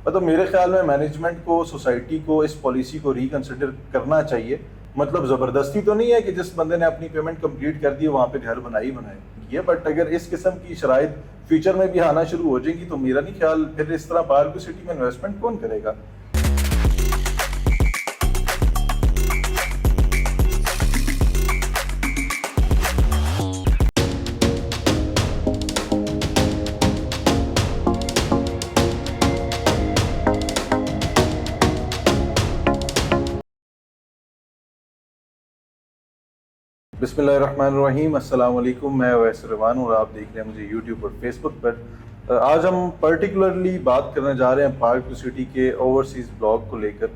مطلب میرے خیال میں مینجمنٹ کو، سوسائٹی کو اس پالیسی کو ریکنسیڈر کرنا چاہیے. مطلب زبردستی تو نہیں ہے کہ جس بندے نے اپنی پیمنٹ کمپلیٹ کر دی وہاں پہ گھر بنائی ہے، بٹ اگر اس قسم کی شرائط فیوچر میں بھی آنا شروع ہو جائیں گی تو میرا نہیں خیال پھر اس طرح باہر کی سٹی میں انویسٹمنٹ کون کرے گا. بسم اللہ الرحمن الرحیم. السلام علیکم. میں اویس روان ہوں اور آپ دیکھ رہے ہیں مجھے یوٹیوب اور فیس بک پر. آج ہم پرٹیکولرلی بات کرنے جا رہے ہیں پارک ویو سٹی کے اوورسیز بلاک کو لے کر،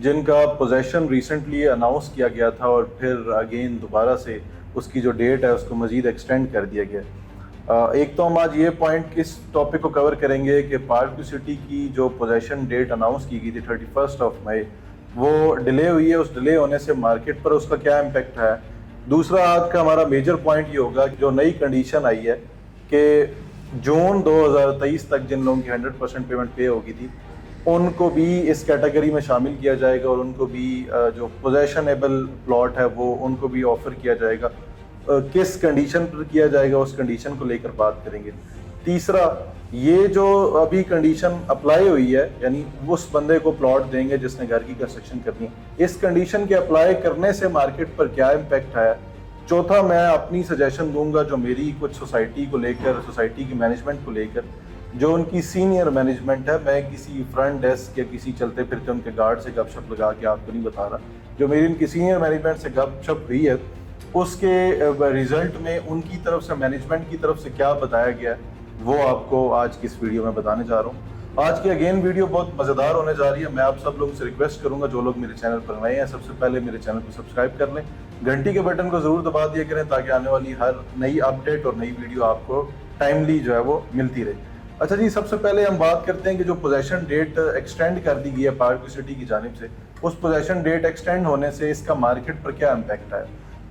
جن کا پوزیشن ریسنٹلی اناؤنس کیا گیا تھا اور پھر اگین دوبارہ سے اس کی جو ڈیٹ ہے اس کو مزید ایکسٹینڈ کر دیا گیا. ایک تو ہم آج یہ پوائنٹ کس ٹاپک کو کور کریں گے کہ پارک ویو سٹی کی جو پوزیشن ڈیٹ اناؤنس کی گئی تھی 31 مئی، وہ ڈیلے ہوئی ہے. اس ڈیلے ہونے سے مارکیٹ پر اس کا کیا امپیکٹ ہے. دوسرا آج کا ہمارا میجر پوائنٹ یہ ہوگا جو نئی کنڈیشن آئی ہے کہ جون 2023 تک جن لوگوں کی 100% پیمنٹ پے ہوگی تھی ان کو بھی اس کیٹیگری میں شامل کیا جائے گا اور ان کو بھی جو پوزیشنیبل پلاٹ ہے وہ ان کو بھی آفر کیا جائے گا. کس کنڈیشن پر کیا جائے گا اس کنڈیشن کو لے کر بات کریں گے. تیسرا، یہ جو ابھی کنڈیشن اپلائی ہوئی ہے یعنی اس بندے کو پلاٹ دیں گے جس نے گھر کی کنسٹرکشن کرنی ہے، اس کنڈیشن کے اپلائی کرنے سے مارکیٹ پر کیا امپیکٹ ہے. چوتھا، میں اپنی سجیشن دوں گا جو میری کچھ سوسائٹی کو لے کر، سوسائٹی کی مینجمنٹ کو لے کر، جو ان کی سینئر مینجمنٹ ہے. میں کسی فرنٹ ڈیسک یا کسی چلتے پھرتے ان کے گارڈ سے گپ شپ لگا کے آپ کو نہیں بتا رہا. جو میری ان کی سینئر مینجمنٹ سے گپ شپ ہوئی ہے اس کے ریزلٹ میں ان کی طرف سے، مینجمنٹ کی طرف سے کیا بتایا گیا ہے وہ آپ کو آج کی اس ویڈیو میں بتانے جا رہا ہوں. آج کی اگین ویڈیو بہت مزیدار ہونے جا رہی ہے. میں آپ سب لوگوں سے ریکویسٹ کروں گا جو لوگ میرے چینل پر نئے ہیں سب سے پہلے میرے چینل کو سبسکرائب کر لیں، گھنٹی کے بٹن کو ضرور دبا دیا کریں تاکہ آنے والی ہر نئی اپڈیٹ اور نئی ویڈیو آپ کو ٹائملی جو ہے وہ ملتی رہے. اچھا جی، سب سے پہلے ہم بات کرتے ہیں کہ جو پوزیشن ڈیٹ ایکسٹینڈ کر دی گئی ہے پارک ویو سٹی کی جانب سے، اس پوزیشن ڈیٹ ایکسٹینڈ ہونے سے اس کا مارکیٹ پر کیا امپیکٹ ہے.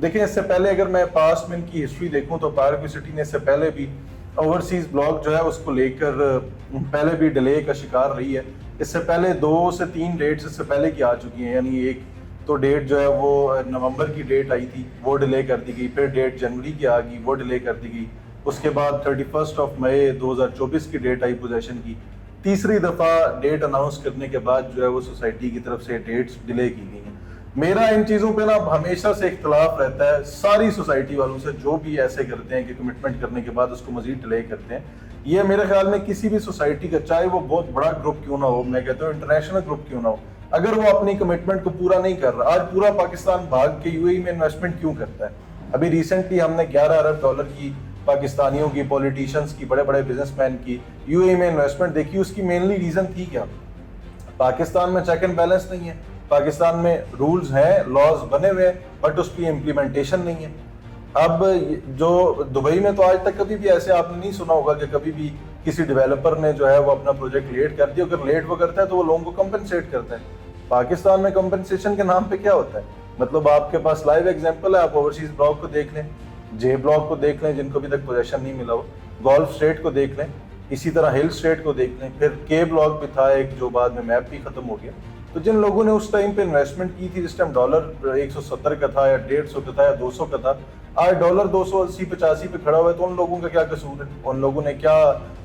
دیکھیں، اس سے پہلے اگر میں پاسٹ میں ان کی ہسٹری دیکھوں تو پارک ویو سٹی نے اس سے پہلے بھی اوورسیز بلاک جو ہے اس کو لے کر پہلے بھی ڈیلے کا شکار رہی ہے. اس سے پہلے 2 سے 3 ڈیٹس اس سے پہلے کی آ چکی ہیں. یعنی ایک تو ڈیٹ جو ہے وہ نومبر کی ڈیٹ آئی تھی وہ ڈیلے کر دی گئی، پھر ڈیٹ جنوری کی آ گئی وہ ڈیلے کر دی گئی. اس کے بعد 31 مئی 2024 کی ڈیٹ آئی پوزیشن کی. تیسری دفعہ ڈیٹ اناؤنس کرنے کے بعد جو ہے وہ سوسائٹی کی طرف سے ڈیٹس ڈیلے کی گئی ہیں. میرا ان چیزوں پہ نا ہمیشہ سے اختلاف رہتا ہے ساری سوسائٹی والوں سے، جو بھی ایسے کرتے ہیں کہ کمٹمنٹ کرنے کے بعد اس کو مزید ڈیلے کرتے ہیں. یہ میرے خیال میں کسی بھی سوسائٹی کا، چاہے وہ بہت بڑا گروپ کیوں نہ ہو، میں کہتا ہوں انٹرنیشنل گروپ کیوں نہ ہو، اگر وہ اپنی کمٹمنٹ کو پورا نہیں کر رہا، آج پورا پاکستان بھاگ کے یو اے ای میں انویسٹمنٹ کیوں کرتا ہے. ابھی ریسنٹلی ہم نے $11 ارب کی پاکستانیوں کی، پولیٹیشنز کی، بڑے بڑے بزنس مین کی یو اے ای میں انویسٹمنٹ دیکھی. اس کی مینلی ریزن تھی کیا؟ پاکستان میں چیک اینڈ بیلنس نہیں ہے، پاکستان میں رولز ہیں، لاز بنے ہوئے ہیں، بٹ اس کی امپلیمنٹیشن نہیں ہے. اب جو دبئی میں تو آج تک کبھی بھی ایسے آپ نے نہیں سنا ہوگا کہ کبھی بھی کسی ڈیولپر نے جو ہے وہ اپنا پروجیکٹ لیٹ کر دیا. اگر لیٹ وہ کرتا ہے تو وہ لوگوں کو کمپنسیٹ کرتا ہے. پاکستان میں کمپنسیشن کے نام پہ کیا ہوتا ہے؟ مطلب آپ کے پاس لائیو ایگزامپل ہے، آپ اوورسیز بلاک کو دیکھ لیں، جے بلاک کو دیکھ لیں جن کو ابھی تک پوزیشن نہیں ملا ہو، گولف اسٹیٹ کو دیکھ لیں، اسی طرح ہل اسٹیٹ کو دیکھ لیں، پھر کے بلاک بھی تھا ایک جو بعد میں میپ بھی ختم ہو گیا. تو جن لوگوں نے اس ٹائم پہ انویسٹمنٹ کی تھی، جس ٹائم ڈالر 170 کا تھا یا 150 کا تھا یا 200 کا تھا، آج ڈالر 280 85 پہ کھڑا ہوا ہے، تو ان لوگوں کا کیا قصور ہے؟ ان لوگوں نے کیا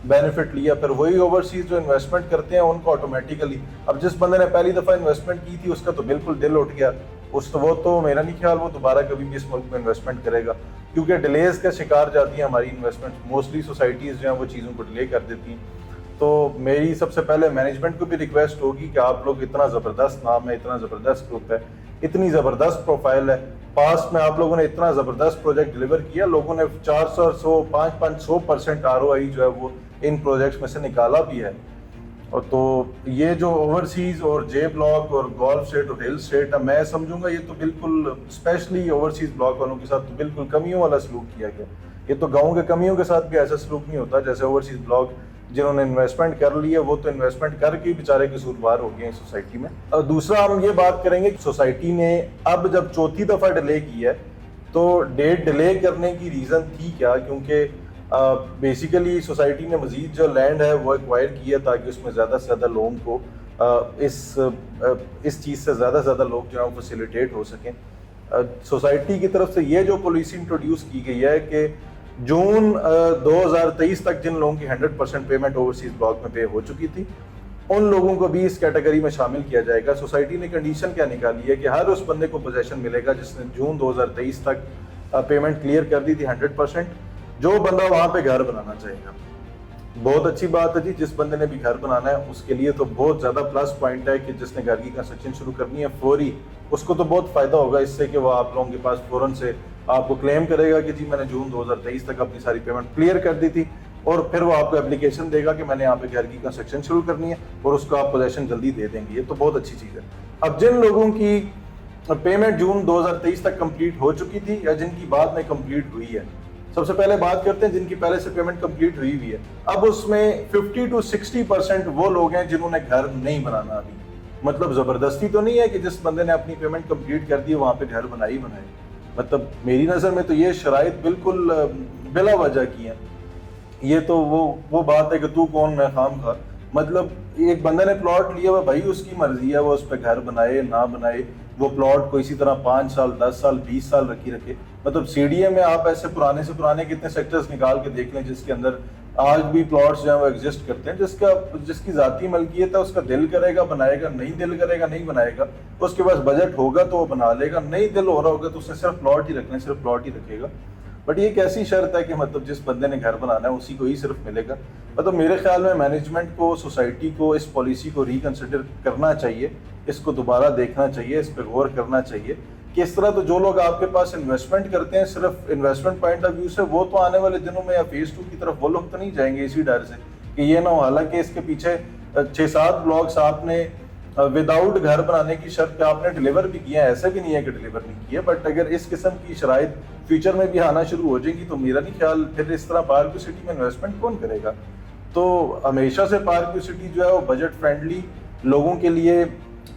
بینیفٹ لیا؟ پھر وہی اوورسیز جو انویسٹمنٹ کرتے ہیں ان کو آٹومیٹیکلی، اب جس بندے نے پہلی دفعہ انویسٹمنٹ کی تھی اس کا تو بالکل دل اٹھ گیا، وہ تو میرا نہیں خیال وہ دوبارہ کبھی بھی اس ملک میں انویسٹمنٹ کرے گا، کیونکہ ڈیلیز کا شکار جاتی ہیں ہماری انویسٹمنٹ. موسٹلی سوسائٹیز جو ہیں وہ چیزوں کو ڈیلے کر دیتی ہیں. تو میری سب سے پہلے مینجمنٹ کو بھی ریکویسٹ ہوگی کہ آپ لوگ، اتنا زبردست نام ہے، اتنا زبردست گروپ ہے، اتنی زبردست پروفائل ہے، پاسٹ میں آپ لوگوں نے اتنا زبردست پروجیکٹ ڈیلیور کیا، لوگوں نے 400 500% ROI جو ہے وہ ان پروجیکٹس میں سے نکالا بھی ہے. اور تو یہ جو اوورسیز اور جے بلاک اور گولف اسٹیٹ اور ہل اسٹیٹ ہے، میں سمجھوں گا یہ تو بالکل اسپیشلی اوورسیز بلاک والوں کے ساتھ تو بالکل کمیوں والا سلوک کیا گیا. یہ تو گاؤں کے کمیوں کے ساتھ بھی ایسا سلوک نہیں ہوتا جیسے اوورسیز بلاک جنہوں نے انویسٹمنٹ کر لی ہے وہ تو انویسٹمنٹ کر کے بیچارے قصوروار ہو گئے ہیں سوسائٹی میں. اور دوسرا ہم یہ بات کریں گے کہ سوسائٹی نے اب جب چوتھی دفعہ ڈیلے کی ہے تو ڈیٹ ڈیلے کرنے کی ریزن تھی کیا؟ کیونکہ بیسیکلی سوسائٹی نے مزید جو لینڈ ہے وہ ایکوائر کی ہے تاکہ اس میں زیادہ سے زیادہ لوگوں کو اس چیز سے زیادہ سے زیادہ لوگ جو ہیں فیسیلیٹیٹ ہو سکیں. سوسائٹی کی طرف سے یہ جو پالیسی انٹروڈیوس کی گئی ہے کہ جون 2023 تک جن لوگوں کی 100% پیمنٹ اوورسیز بلاک میں پے ہو چکی تھی ان لوگوں کو بھی اس کیٹیگری میں شامل کیا جائے گا. سوسائٹی نے کنڈیشن کیا نکالی ہے کہ ہر اس بندے کو پوزیشن ملے گا جس نے جون 2023 تک پیمنٹ کلیئر کر دی تھی 100%, جو بندہ وہاں پہ گھر بنانا چاہے گا. بہت اچھی بات ہے جی, جس بندے نے بھی گھر بنانا ہے اس کے لیے تو بہت زیادہ پلس پوائنٹ ہے کہ جس نے گھر کی کنسٹرکشن شروع کرنی ہے فوری, اس کو تو بہت فائدہ ہوگا اس سے کہ وہ آپ لوگوں کے پاس فوراً سے آپ کو کلیم کرے گا کہ جی میں نے جون 2023 تک اپنی ساری پیمنٹ کلیئر کر دی تھی, اور پھر وہ آپ کو اپلیکیشن دے گا کہ میں نے یہاں پہ گھر کی کنسٹرکشن شروع کرنی ہے اور اس کو آپ پوزیشن جلدی دے دیں گے. یہ تو بہت اچھی چیز ہے. اب جن لوگوں کی پیمنٹ جون 2023 تک کمپلیٹ ہو چکی تھی یا جن کی بعد میں کمپلیٹ ہوئی ہے, سب سے پہلے بات کرتے ہیں جن کی پہلے سے پیمنٹ کمپلیٹ ہوئی ہے. اب اس میں 50 to 60% وہ لوگ ہیں جنہوں نے گھر نہیں بنانا ابھی. مطلب زبردستی تو نہیں ہے کہ جس بندے نے اپنی پیمنٹ کمپلیٹ کر دی وہاں پہ گھر بنائے. مطلب میری نظر میں تو یہ شرائط بالکل بلا وجہ کی ہیں. یہ تو وہ بات ہے کہ تو کون میں خام خواہ. مطلب ایک بندے نے پلاٹ لیا ہوا, بھائی اس کی مرضی ہے وہ اس پہ گھر بنائے نہ بنائے, وہ پلاٹ کو اسی طرح 5 سال 10 سال 20 سال رکھے. مطلب سی ڈی اے میں آپ ایسے پرانے سے پرانے کتنے سیکٹرز نکال کے دیکھ لیں جس کے اندر آج بھی پلاٹس جو ہیں وہ ایگزسٹ کرتے ہیں. جس کی ذاتی ملکیت ہے اس کا دل کرے گا بنائے گا, نہیں دل کرے گا نہیں بنائے گا. اس کے پاس بجٹ ہوگا تو وہ بنا لے گا, نہیں دل ہو رہا ہوگا تو اس نے صرف پلاٹ ہی رکھنا ہے, صرف پلاٹ ہی رکھے گا. بٹ یہ ایک ایسی شرط ہے کہ مطلب جس بندے نے گھر بنانا ہے اسی کو ہی صرف ملے گا. مطلب میرے خیال میں مینجمنٹ کو, سوسائٹی کو اس پالیسی کو ریکنسیڈر کرنا چاہیے, اس کو دوبارہ دیکھنا چاہیے, اس پہ غور کرنا چاہیے کہ اس طرح تو جو لوگ آپ کے پاس انویسٹمنٹ کرتے ہیں صرف انویسٹمنٹ پوائنٹ آف ویو سے, وہ تو آنے والے دنوں میں یا فیز 2 کی طرف وہ لوگ تو نہیں جائیں گے اسی ڈر سے کہ یہ نہ ہو. حالانکہ اس کے پیچھے 6-7 بلاکس آپ نے وداؤٹ گھر بنانے کی شرط پہ آپ نے ڈیلیور بھی کیا ہے, ایسا بھی نہیں ہے کہ ڈیلیور نہیں کیا. بٹ اگر اس قسم کی شرائط فیوچر میں بھی آنا شروع ہو جائیں گی تو میرا نہیں خیال پھر اس طرح پارک ویو سٹی میں انویسٹمنٹ کون کرے گا. تو ہمیشہ سے پارک ویو سٹی جو ہے وہ بجٹ فرینڈلی, لوگوں کے لیے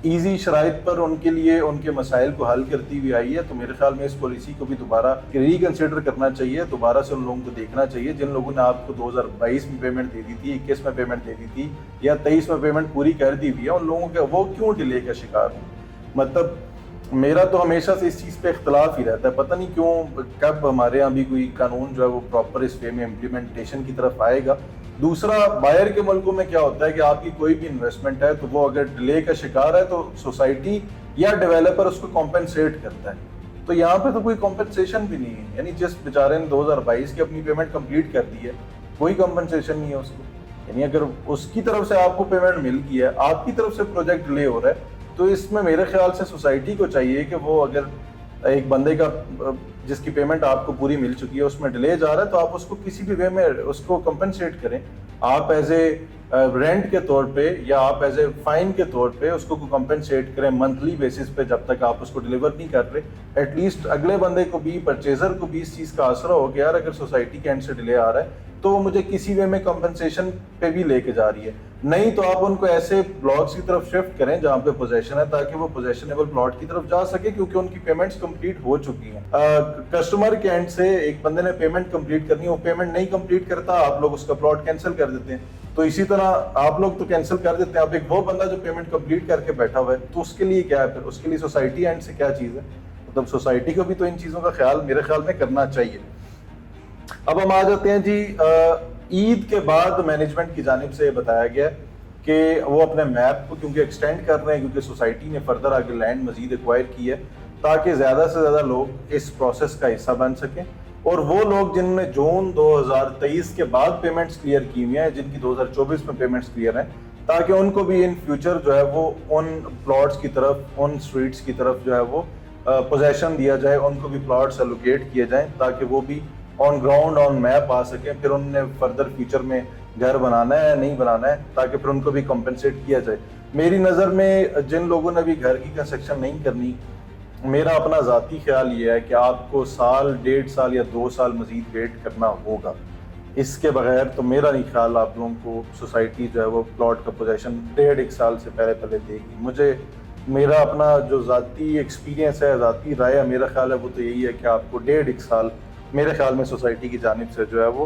ایزی شرائط پر ان کے لیے ان کے مسائل کو حل کرتی ہوئی آئی ہے. تو میرے خیال میں اس پالیسی کو بھی دوبارہ ریکنسیڈر کرنا چاہیے, دوبارہ سے ان لوگوں کو دیکھنا چاہیے جن لوگوں نے آپ کو 2022 میں پیمنٹ دے دی تھی, 21 میں پیمنٹ دے دی تھی یا 23 میں پیمنٹ پوری کر دی ہوئی ہے, ان لوگوں کے وہ کیوں ڈیلے کا شکار ہوں. مطلب میرا تو ہمیشہ سے اس چیز پہ اختلاف ہی رہتا ہے, پتہ نہیں کیوں کب ہمارے یہاں بھی کوئی قانون جو ہے وہ پراپر اس وے میں امپلیمنٹیشن کی طرف آئے گا. دوسرا, باہر کے ملکوں میں کیا ہوتا ہے کہ آپ کی کوئی بھی انویسٹمنٹ ہے تو وہ اگر ڈیلے کا شکار ہے تو سوسائٹی یا ڈیولپر اس کو کمپنسیٹ کرتا ہے. تو یہاں پہ تو کوئی کمپنسیشن بھی نہیں ہے, یعنی جس بیچارے نے 2022 کی اپنی پیمنٹ کمپلیٹ کر دی ہے کوئی کمپنسیشن نہیں ہے اس کو. یعنی اگر اس کی طرف سے آپ کو پیمنٹ مل گئی ہے, آپ کی طرف سے پروجیکٹ ڈیلے ہو رہا ہے, تو اس میں میرے خیال سے سوسائٹی کو چاہیے کہ وہ اگر ایک بندے کا جس کی پیمنٹ آپ کو پوری مل چکی ہے اس میں ڈیلے جا رہا ہے تو آپ اس کو کسی بھی وے میں اس کو کمپنسیٹ کریں. آپ ایز اے رینٹ کے طور پہ یا آپ ایز اے فائن کے طور پہ اس کو کمپنسیٹ کریں منتھلی بیسس پہ, جب تک آپ اس کو ڈیلیور نہیں کر رہے. ایٹ لیسٹ اگلے بندے کو بھی, پرچیزر کو بھی اس چیز کا آسرا ہو کہ یار اگر سوسائٹی کے اینڈ سے ڈیلے آ رہا ہے تو وہ مجھے کسی وے میں کمپنسیشن پہ بھی لے کے جا رہی ہے. نہیں تو آپ ان کو ایسے بلاکس کی طرف شفٹ کریں جہاں پہ پوزیشن ہے تاکہ وہ پوزیشنیبل پلاٹ کی طرف جا سکے, کیونکہ ان کی پیمنٹس کمپلیٹ ہو چکی ہیں. کسٹمر کے اینڈ سے ایک بندے نے پیمنٹ کمپلیٹ کرنی ہے, وہ پیمنٹ نہیں کمپلیٹ کرتا, آپ لوگ اس کا پلاٹ کینسل کر دیتے ہیں. تو اسی طرح آپ لوگ تو کینسل کر دیتے ہیں, اب ایک وہ بندہ جو پیمنٹ کمپلیٹ کر کے بیٹھا ہوا ہے تو اس کے لیے کیا ہے, پھر اس کے لیے سوسائٹی اینڈ سے کیا چیز ہے. مطلب سوسائٹی کو بھی تو ان چیزوں کا خیال میرے خیال میں کرنا چاہیے. اب ہم آ جاتے ہیں جی, عید کے بعد مینجمنٹ کی جانب سے بتایا گیا کہ وہ اپنے میپ کو کیونکہ ایکسٹینڈ کر رہے ہیں, کیونکہ سوسائٹی نے فردر آگے لینڈ مزید ایکوائر کی ہے تاکہ زیادہ سے زیادہ لوگ اس پروسیس کا حصہ بن سکیں. اور وہ لوگ جنہوں نے جون 2023 کے بعد پیمنٹس کلیئر کی ہوئی ہیں, جن کی 2024 میں پیمنٹس کلیئر ہیں, تاکہ ان کو بھی ان فیوچر جو ہے وہ ان پلاٹس کی طرف, ان اسٹریٹس کی طرف جو ہے وہ پوزیشن دیا جائے, ان کو بھی پلاٹس الوکیٹ کیے جائیں تاکہ وہ بھی آن گراؤنڈ آن میپ آ سکیں. پھر انہوں نے فردر فیوچر میں گھر بنانا ہے نہیں بنانا ہے تاکہ پھر ان کو بھی کمپنسیٹ کیا جائے. میری نظر میں جن لوگوں نے بھی گھر کی کنسٹرکشن نہیں کرنی, میرا اپنا ذاتی خیال یہ ہے کہ آپ کو سال 1.5 سال یا 2 سال مزید ویٹ کرنا ہوگا. اس کے بغیر تو میرا نہیں خیال آپ لوگوں کو سوسائٹی جو ہے وہ پلاٹ کا پوزیشن 1.5 سال سے پہلے دے گی. میرا اپنا جو ذاتی ایکسپیرینس ہے, ذاتی رائے ہے, میرا خیال ہے وہ تو یہی ہے کہ آپ کو 1.5 سال میرے خیال میں سوسائٹی کی جانب سے جو ہے وہ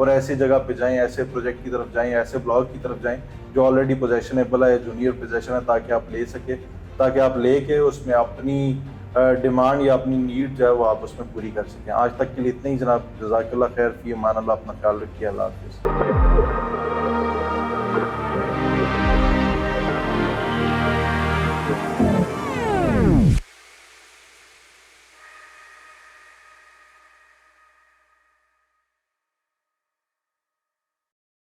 اور ایسی جگہ پہ جائیں, ایسے پروجیکٹ کی طرف جائیں, ایسے بلاک کی طرف جائیں جو آلریڈی پوزیشنیبل ہے, جونیئر پوزیشن ہے, تاکہ آپ لے سکیں, تاکہ آپ لے کے اس میں اپنی ڈیمانڈ یا اپنی نیڈ جو ہے وہ آپ اس میں پوری کر سکیں. آج تک کے لیے اتنا ہی جناب. جزاک اللہ خیر, فی امان اللہ, اپنا خیال رکھیے, اللہ حافظ.